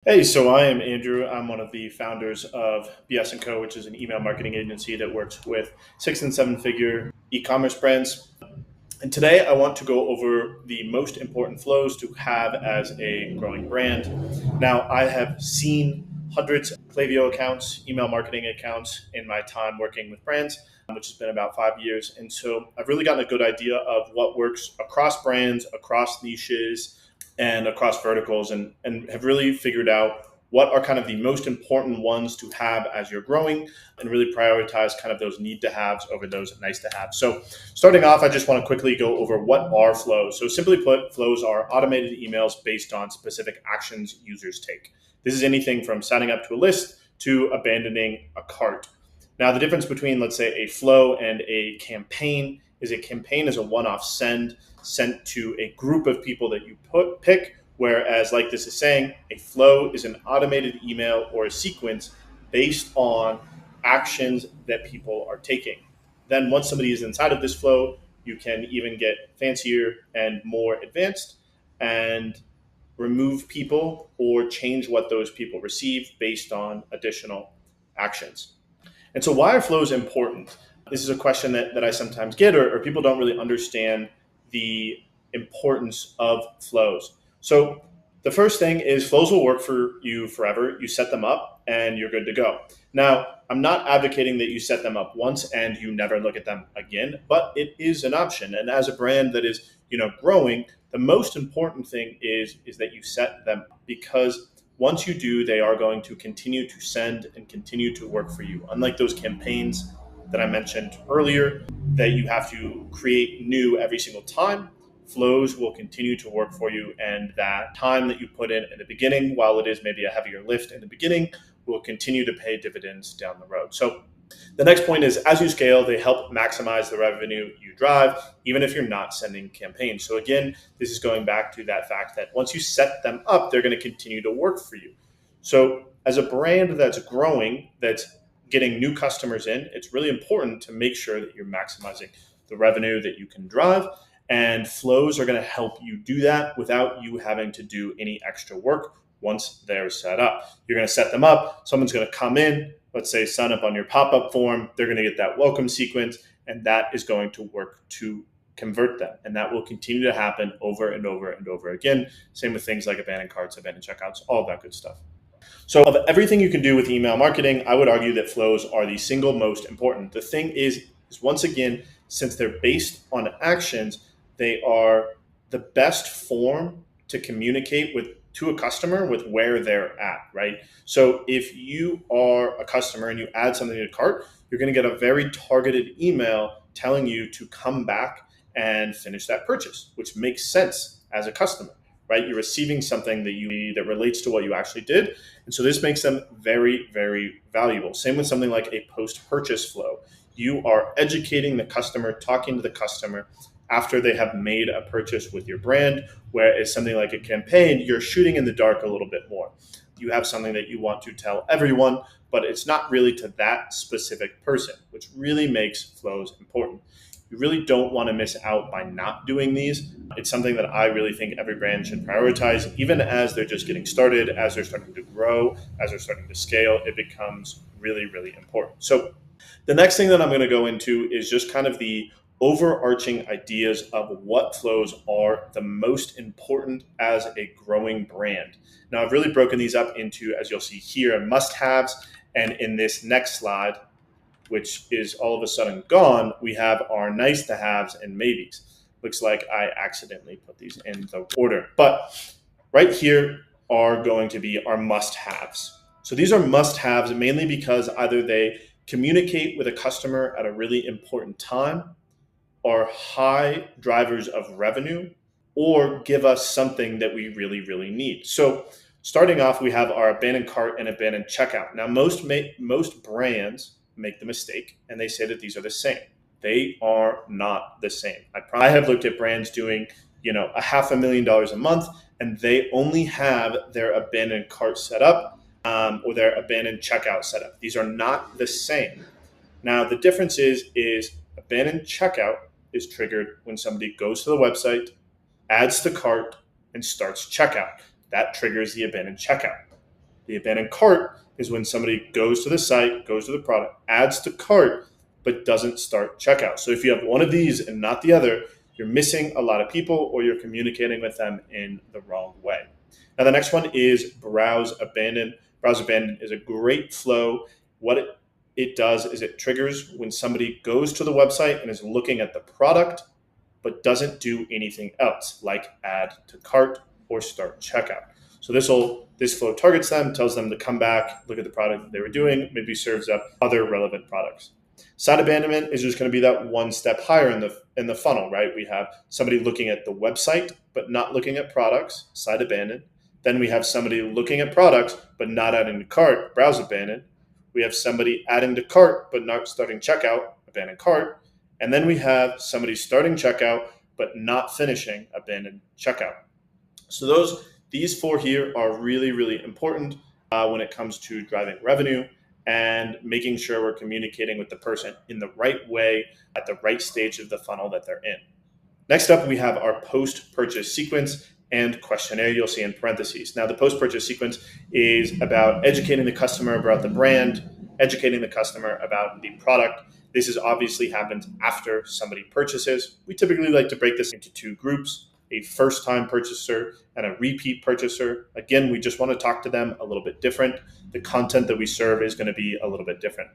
Hey, so I am Andrew. I'm one of the founders of BS & Co., which is an email marketing agency that works with 6 and 7 figure e-commerce brands. And today I want to go over the most important flows to have as a growing brand. Now, I have seen hundreds of Klaviyo accounts, email marketing accounts in my time working with brands, which has been about 5 years. And so I've really gotten a good idea of what works across brands, across niches, and across verticals, and have really figured out what are kind of the most important ones to have as you're growing and really prioritize kind of those need to haves over those nice to have. So starting off, I just want to quickly go over what are flows. So simply put, flows are automated emails based on specific actions users take. This is anything from signing up to a list to abandoning a cart. Now, the difference between, let's say, a flow and a campaign is a campaign is a one-off send sent to a group of people that you pick, whereas, like this is saying, a flow is an automated email or a sequence based on actions that people are taking. Then once somebody is inside of this flow, you can even get fancier and more advanced and remove people or change what those people receive based on additional actions. And so why are flows important? This is a question that I sometimes get, or people don't really understand the importance of flows. So the first thing is flows will work for you forever. You set them up and you're good to go. Now, I'm not advocating that you set them up once and you never look at them again, but it is an option. And as a brand that is, growing, the most important thing is that you set them up, because once you do, they are going to continue to send and continue to work for you. Unlike those campaigns that I mentioned earlier that you have to create new every single time, flows will continue to work for you. And that time that you put in the beginning, while it is maybe a heavier lift in the beginning, will continue to pay dividends down the road. So the next point is, as you scale, they help maximize the revenue you drive, even if you're not sending campaigns. So again, this is going back to that fact that once you set them up, they're going to continue to work for you. So as a brand that's growing, that's getting new customers in, it's really important to make sure that you're maximizing the revenue that you can drive. And flows are going to help you do that without you having to do any extra work once they're set up. You're going to set them up. Someone's going to come in, let's say sign up on your pop-up form. They're going to get that welcome sequence, and that is going to work to convert them. And that will continue to happen over and over and over again. Same with things like abandoned carts, abandoned checkouts, all that good stuff. So of everything you can do with email marketing, I would argue that flows are the single most important. The thing is once again, since they're based on actions, they are the best form to communicate to a customer with where they're at, right? So if you are a customer and you add something to the cart, you're going to get a very targeted email telling you to come back and finish that purchase, which makes sense as a customer, right? You're receiving something that relates to what you actually did. And so this makes them very, very valuable. Same with something like a post-purchase flow. You are educating the customer, talking to the customer after they have made a purchase with your brand, whereas something like a campaign, you're shooting in the dark a little bit more. You have something that you want to tell everyone, but it's not really to that specific person, which really makes flows important. You really don't want to miss out by not doing these. It's something that I really think every brand should prioritize, even as they're just getting started, as they're starting to grow, as they're starting to scale, it becomes really, really important. So the next thing that I'm going to go into is just kind of the overarching ideas of what flows are the most important as a growing brand. Now, I've really broken these up into, as you'll see here, must-haves, and in this next slide, which is all of a sudden gone, we have our nice-to-haves and maybes. Looks like I accidentally put these in the order. But right here are going to be our must-haves. So these are must-haves mainly because either they communicate with a customer at a really important time, are high drivers of revenue, or give us something that we really, really need. So starting off, we have our abandoned cart and abandoned checkout. Now, most brands make the mistake and they say that these are the same. They are not the same. I have looked at brands doing, $500,000 a month, and they only have their abandoned cart set up or their abandoned checkout set up. These are not the same. Now, the difference is abandoned checkout is triggered when somebody goes to the website, adds the cart, and starts checkout. That triggers the abandoned checkout. The abandoned cart is when somebody goes to the site, goes to the product, adds to cart, but doesn't start checkout. So if you have one of these and not the other, you're missing a lot of people or you're communicating with them in the wrong way. Now, the next one is browse abandon. Browse abandon is a great flow. What it does is it triggers when somebody goes to the website and is looking at the product, but doesn't do anything else, like add to cart or start checkout. So this flow targets them, tells them to come back, look at the product that they were doing, maybe serves up other relevant products. Site abandonment is just going to be that one step higher in the funnel, right? We have somebody looking at the website but not looking at products, site abandoned. Then we have somebody looking at products but not adding to cart, browse abandoned. We have somebody adding to cart but not starting checkout, abandoned cart. And then we have somebody starting checkout but not finishing, abandoned checkout. So these four here are really, really important when it comes to driving revenue and making sure we're communicating with the person in the right way at the right stage of the funnel that they're in. Next up, we have our post-purchase sequence and questionnaire you'll see in parentheses. Now, the post-purchase sequence is about educating the customer about the brand, educating the customer about the product. This is obviously happens after somebody purchases. We typically like to break this into two groups, a first-time purchaser and a repeat purchaser. Again, we just want to talk to them a little bit different. The content that we serve is going to be a little bit different.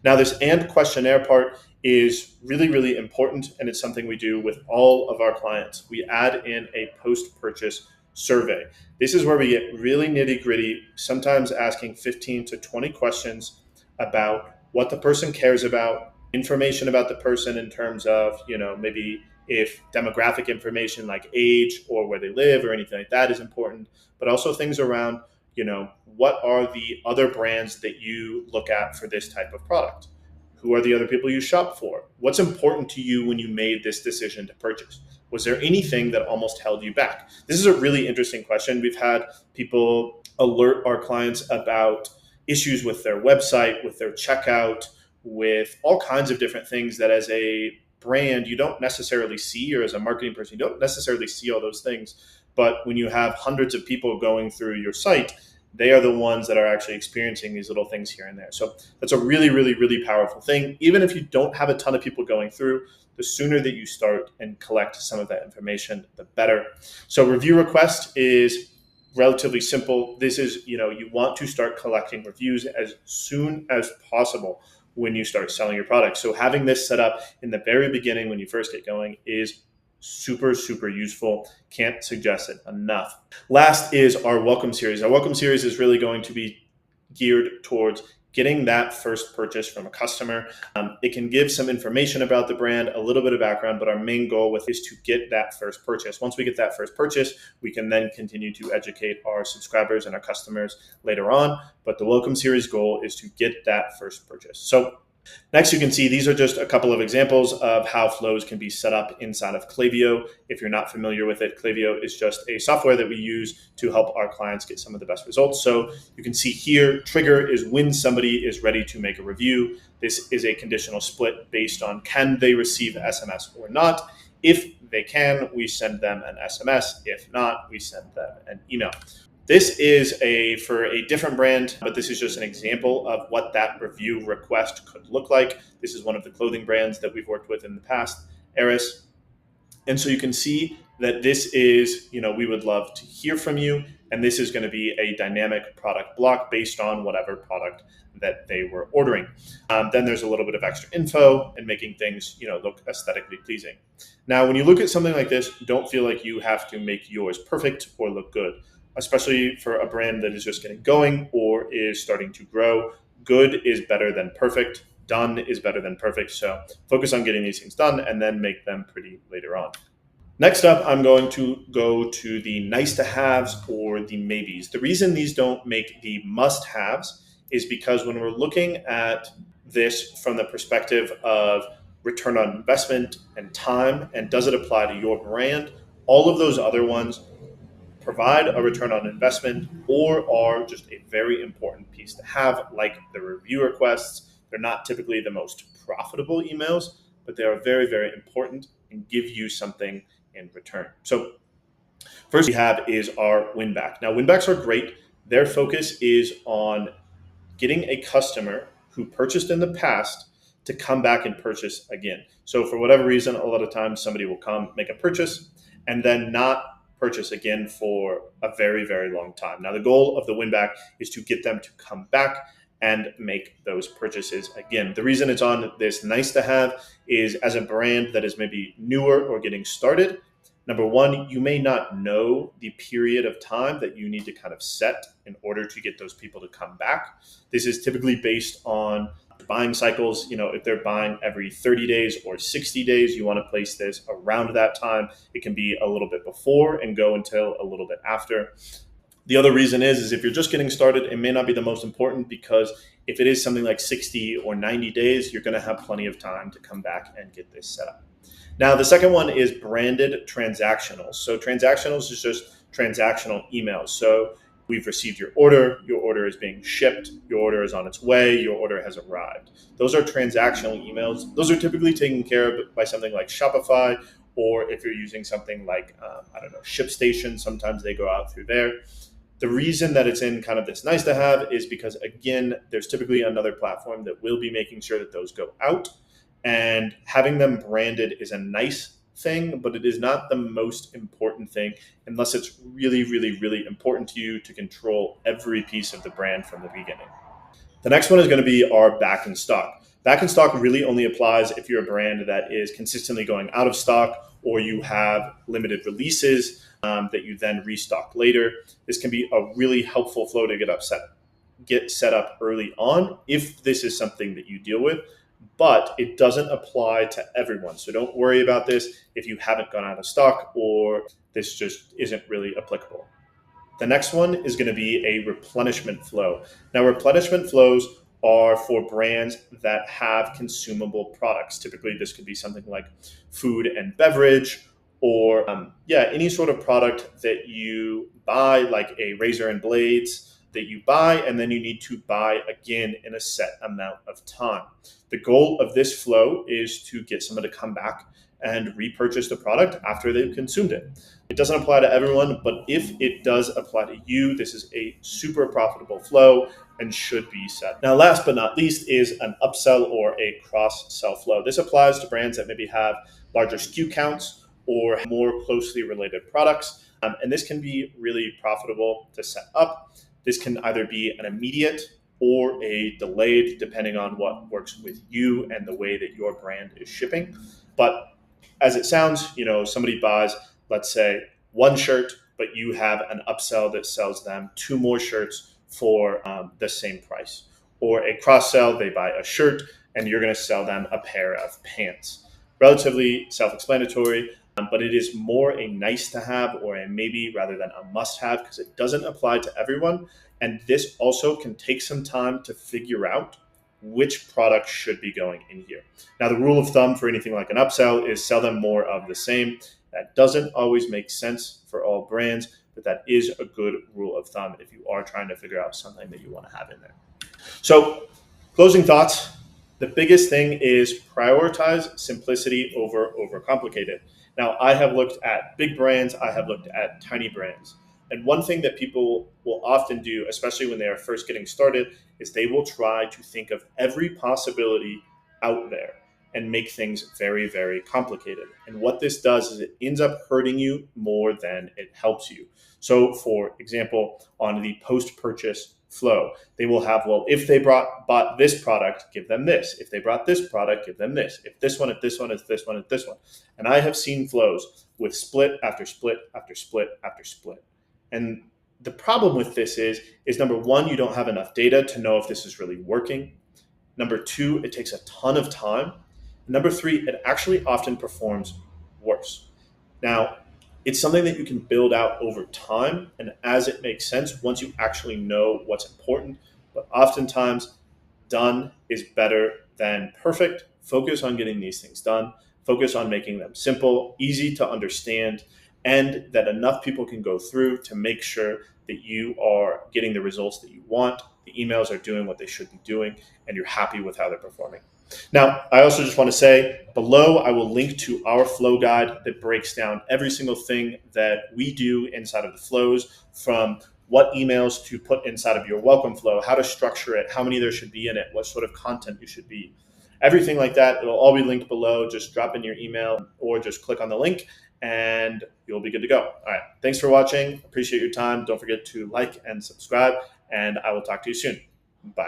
Now, this and questionnaire part is really, really important, and it's something we do with all of our clients. We add in a post-purchase survey. This is where we get really nitty-gritty, sometimes asking 15 to 20 questions about what the person cares about, information about the person in terms of, maybe if demographic information like age or where they live or anything like that is important, but also things around, what are the other brands that you look at for this type of product? Who are the other people you shop for? What's important to you when you made this decision to purchase? Was there anything that almost held you back? This is a really interesting question. We've had people alert our clients about issues with their website, with their checkout, with all kinds of different things that as a brand you don't necessarily see, or as a marketing person you don't necessarily see all those things. But when you have hundreds of people going through your site, they are the ones that are actually experiencing these little things here and there. So that's a really, really, really powerful thing. Even if you don't have a ton of people going through, the sooner that you start and collect some of that information, the better. So review request is relatively simple. This is, you want to start collecting reviews as soon as possible when you start selling your product. So having this set up in the very beginning when you first get going is super, super useful. Can't suggest it enough. Last is our welcome series. Our welcome series is really going to be geared towards getting that first purchase from a customer. It can give some information about the brand, a little bit of background, but our main goal with is to get that first purchase. Once we get that first purchase, we can then continue to educate our subscribers and our customers later on. But the welcome series goal is to get that first purchase. So next, you can see these are just a couple of examples of how flows can be set up inside of Klaviyo. If you're not familiar with it, Klaviyo is just a software that we use to help our clients get some of the best results. So you can see here, trigger is when somebody is ready to make a review. This is a conditional split based on can they receive SMS or not. If they can, we send them an SMS. If not, we send them an email. This is for a different brand, but this is just an example of what that review request could look like. This is one of the clothing brands that we've worked with in the past, Eris. And so you can see that this is, we would love to hear from you. And this is going to be a dynamic product block based on whatever product that they were ordering. Then there's a little bit of extra info and making things, look aesthetically pleasing. Now, when you look at something like this, don't feel like you have to make yours perfect or look good, especially for a brand that is just getting going or is starting to grow. Good is better than perfect. Done is better than perfect. So focus on getting these things done and then make them pretty later on. Next up, I'm going to go to the nice to haves or the maybes. The reason these don't make the must haves is because when we're looking at this from the perspective of return on investment and time, and does it apply to your brand, all of those other ones provide a return on investment or are just a very important piece to have, like the review requests. They're not typically the most profitable emails, but they are very, very important and give you something in return. So first we have is our win back. Now, win backs are great Their focus is on getting a customer who purchased in the past to come back and purchase again. So for whatever reason, a lot of times somebody will come make a purchase and then not purchase again for a very, very long time. Now, the goal of the win back is to get them to come back and make those purchases again. The reason it's on this nice to have is as a brand that is maybe newer or getting started. Number one, you may not know the period of time that you need to kind of set in order to get those people to come back. This is typically based on buying cycles. If they're buying every 30 days or 60 days, you want to place this around that time. It can be a little bit before and go until a little bit after. The other reason is if you're just getting started, it may not be the most important, because if it is something like 60 or 90 days, you're going to have plenty of time to come back and get this set up. Now, the second one is branded transactionals. So transactionals is just transactional emails. So we've received your order is being shipped, your order is on its way, your order has arrived. Those are transactional emails. Those are typically taken care of by something like Shopify, or if you're using something like, ShipStation, sometimes they go out through there. The reason that it's in kind of this nice to have is because, again, there's typically another platform that will be making sure that those go out. And having them branded is a nice thing, but it is not the most important thing unless it's really, really, really important to you to control every piece of the brand from the beginning. The next one is going to be our back in stock. Back in stock really only applies if you're a brand that is consistently going out of stock, or you have limited releases that you then restock later. This can be a really helpful flow to get set up early on if this is something that you deal with. But it doesn't apply to everyone. So don't worry about this if you haven't gone out of stock or this just isn't really applicable. The next one is going to be a replenishment flow. Now, replenishment flows are for brands that have consumable products. Typically, this could be something like food and beverage, or any sort of product that you buy, like a razor and blades that you buy, and then you need to buy again in a set amount of time. The goal of this flow is to get someone to come back and repurchase the product after they've consumed it. It doesn't apply to everyone, but if it does apply to you, this is a super profitable flow and should be set. Now, last but not least is an upsell or a cross-sell flow. This applies to brands that maybe have larger SKU counts or more closely related products, and this can be really profitable to set up. This can either be an immediate or a delayed, depending on what works with you and the way that your brand is shipping. But as it sounds, somebody buys, let's say, one shirt, but you have an upsell that sells them two more shirts for the same price. Or a cross-sell, they buy a shirt and you're going to sell them a pair of pants. Relatively self-explanatory, but it is more a nice to have or a maybe rather than a must have, because it doesn't apply to everyone. And this also can take some time to figure out which product should be going in here. Now, the rule of thumb for anything like an upsell is sell them more of the same. That doesn't always make sense for all brands, but that is a good rule of thumb if you are trying to figure out something that you want to have in there. So, closing thoughts. The biggest thing is prioritize simplicity over overcomplicated. Now, I have looked at big brands, I have looked at tiny brands. And one thing that people will often do, especially when they are first getting started, is they will try to think of every possibility out there and make things very, very complicated. And what this does is it ends up hurting you more than it helps you. So, for example, on the post-purchase flow, they will have, well, if they bought this product, give them this. If they brought this product, give them this. If this one, if this one, if this one, if this one. And I have seen flows with split after split after split after split. And the problem with this is number one, you don't have enough data to know if this is really working. Number two, it takes a ton of time. Number three, it actually often performs worse. Now, it's something that you can build out over time and as it makes sense once you actually know what's important. But oftentimes, done is better than perfect. Focus on getting these things done. Focus on making them simple, easy to understand, and that enough people can go through to make sure that you are getting the results that you want, the emails are doing what they should be doing, and you're happy with how they're performing. Now, I also just want to say below, I will link to our flow guide that breaks down every single thing that we do inside of the flows, from what emails to put inside of your welcome flow, how to structure it, how many there should be in it, what sort of content you should be. Everything like that, it'll all be linked below. Just drop in your email or just click on the link and you'll be good to go. All right. Thanks for watching. Appreciate your time. Don't forget to like and subscribe, and I will talk to you soon. Bye.